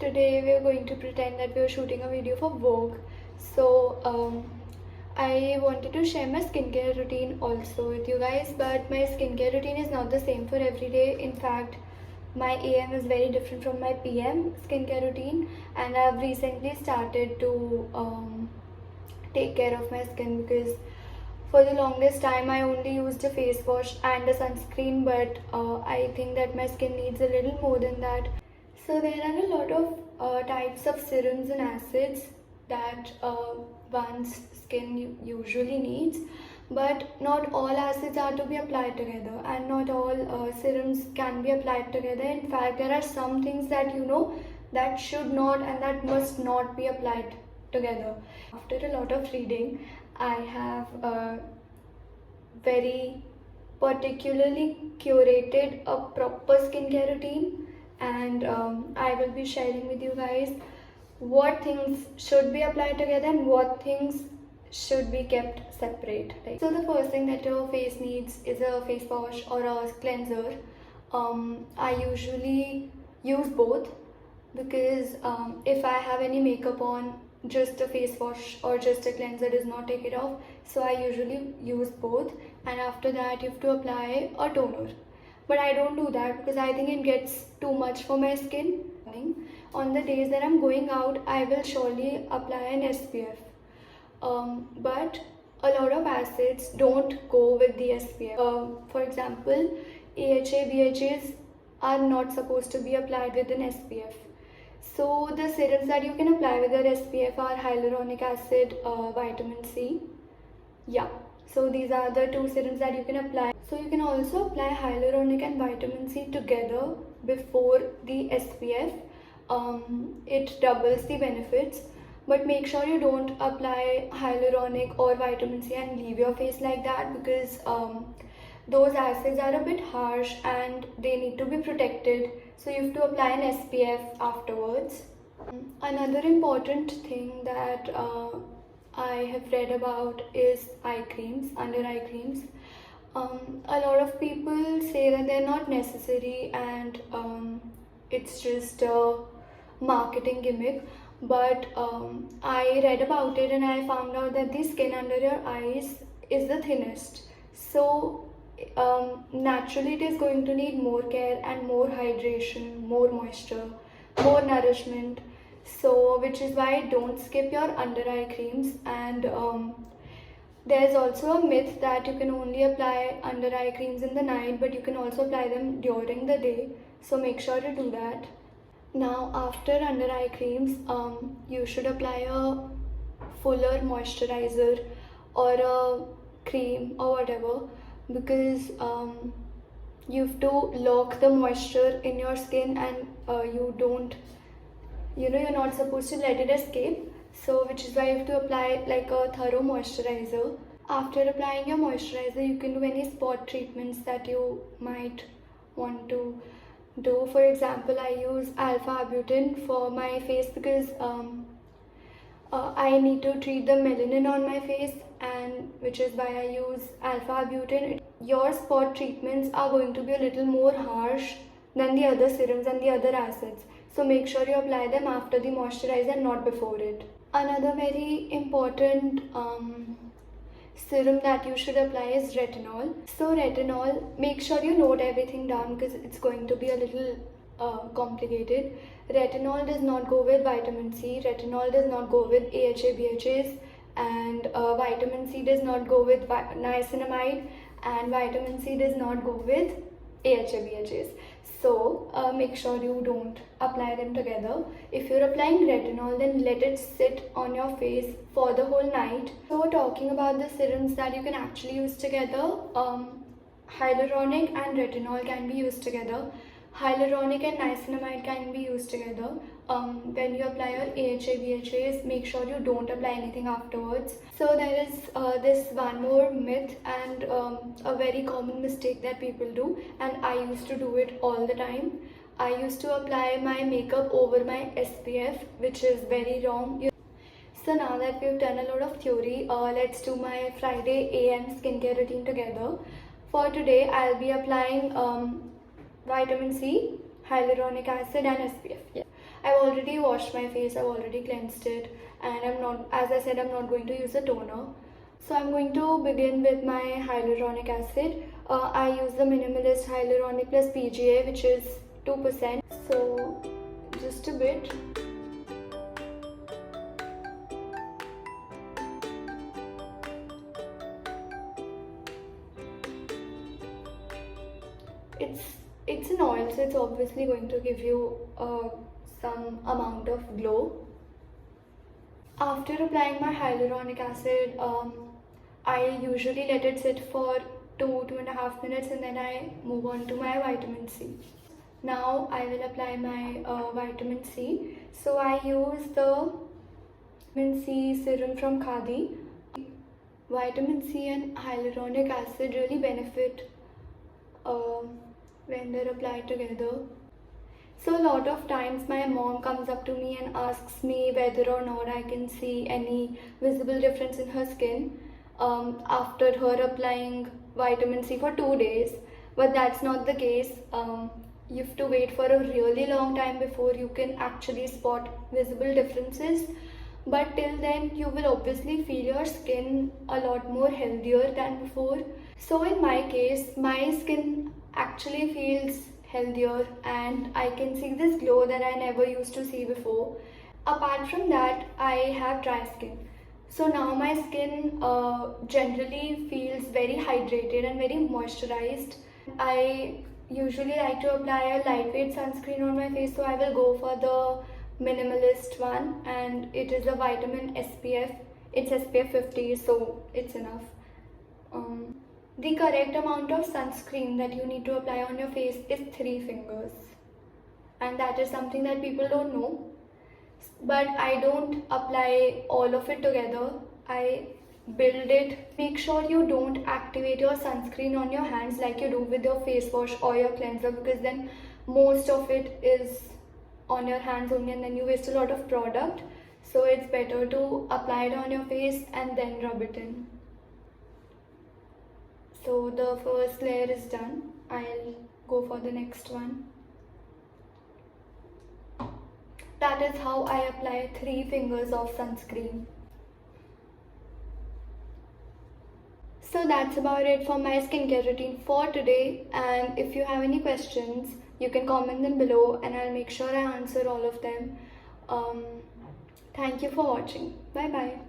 Today we are going to pretend that we are shooting a video for Vogue. So I wanted to share my skincare routine also with you guys, but my skincare routine is not the same for every day. In fact, my AM is very different from my PM skincare routine, and I've recently started to take care of my skin because for the longest time I only used a face wash and a sunscreen, but I think that my skin needs a little more than that. So there are a lot of types of serums and acids that one's skin usually needs, but not all acids are to be applied together, and not all serums can be applied together. In fact, there are some things that that should not and that must not be applied together. After a lot of reading, I have very particularly curated a proper skincare routine, and I will be sharing with you guys what things should be applied together and what things should be kept separate. Right? So the first thing that your face needs is a face wash or a cleanser. I usually use both because if I have any makeup on, just a face wash or just a cleanser does not take it off. So I usually use both, and after that you have to apply a toner. But I don't do that because I think it gets too much for my skin. On the days that I'm going out, I will surely apply an SPF. But a lot of acids don't go with the SPF. For example, AHA, BHAs are not supposed to be applied with an SPF. So the serums that you can apply with your SPF are hyaluronic acid, vitamin C. Yeah, so these are the two serums that you can apply. So you can also apply hyaluronic and vitamin C together before the SPF. It doubles the benefits, but make sure you don't apply hyaluronic or vitamin C and leave your face like that, because those acids are a bit harsh and they need to be protected. So you have to apply an SPF afterwards. Another important thing that I have read about is eye creams, under eye creams. A lot of people say that they're not necessary and it's just a marketing gimmick, but I read about it and I found out that the skin under your eyes is the thinnest. So naturally it is going to need more care and more hydration, more moisture, more nourishment. So which is why don't skip your under eye creams. And there's also a myth that you can only apply under eye creams in the night, but you can also apply them during the day. So make sure to do that. Now after under eye creams, you should apply a fuller moisturizer or a cream or whatever, because you have to lock the moisture in your skin, and you're not supposed to let it escape. So which is why you have to apply like a thorough moisturizer. After applying your moisturizer, you can do any spot treatments that you might want to do. For example, I use alpha arbutin for my face because I need to treat the melanin on my face, and which is why I use alpha arbutin. Your spot treatments are going to be a little more harsh than the other serums and the other acids. So make sure you apply them after the moisturizer, not before it. Another very important serum that you should apply is retinol. So retinol, make sure you note everything down because it's going to be a little complicated. Retinol does not go with vitamin C, retinol does not go with AHA, BHAs, and vitamin C does not go with niacinamide, and vitamin C does not go with AHA, BHAs. So make sure you don't apply them together. If you're applying retinol, then let it sit on your face for the whole night. So talking about the serums that you can actually use together, hyaluronic and retinol can be used together. Hyaluronic and niacinamide can be used together. When you apply your AHA, BHAs, make sure you don't apply anything afterwards. So there is this one more myth and a very common mistake that people do, and I used to do it all the time. I used to apply my makeup over my SPF, which is very wrong. So now that we've done a lot of theory, let's do my Friday AM skincare routine together. For today, I'll be applying vitamin C, hyaluronic acid and SPF. Yeah. I've already washed my face, I've already cleansed it, and I'm not, as I said, I'm not going to use a toner. So I'm going to begin with my hyaluronic acid. I use the Minimalist Hyaluronic Plus PGA, which is 2%. So just a bit. It's an oil, so it's obviously going to give you some amount of glow. After applying my hyaluronic acid, I usually let it sit for 2.5 minutes, and then I move on to my vitamin C. Now I will apply my vitamin C. So I use the vitamin C serum from Khadi. Vitamin C and hyaluronic acid really benefit when they're applied together. So a lot of times my mom comes up to me and asks me whether or not I can see any visible difference in her skin after her applying vitamin C for 2 days. But that's not the case. You have to wait for a really long time before you can actually spot visible differences. But till then, you will obviously feel your skin a lot more healthier than before. So in my case, my skin actually feels healthier and I can see this glow that I never used to see before. Apart from that, I have dry skin. So now my skin generally feels very hydrated and very moisturized. I usually like to apply a lightweight sunscreen on my face, so I will go for the minimalist one, and it is a vitamin SPF. It's SPF 50, so it's enough. The correct amount of sunscreen that you need to apply on your face is 3 fingers, and that is something that people don't know. But I don't apply all of it together. I build it. Make sure you don't activate your sunscreen on your hands like you do with your face wash or your cleanser, because then most of it is on your hands only and then you waste a lot of product. So it's better to apply it on your face and then rub it in. So the first layer is done. I'll go for the next one. That is how I apply 3 fingers of sunscreen. So that's about it for my skincare routine for today, and if you have any questions, you can comment them below and I'll make sure I answer all of them. Thank you for watching. Bye bye.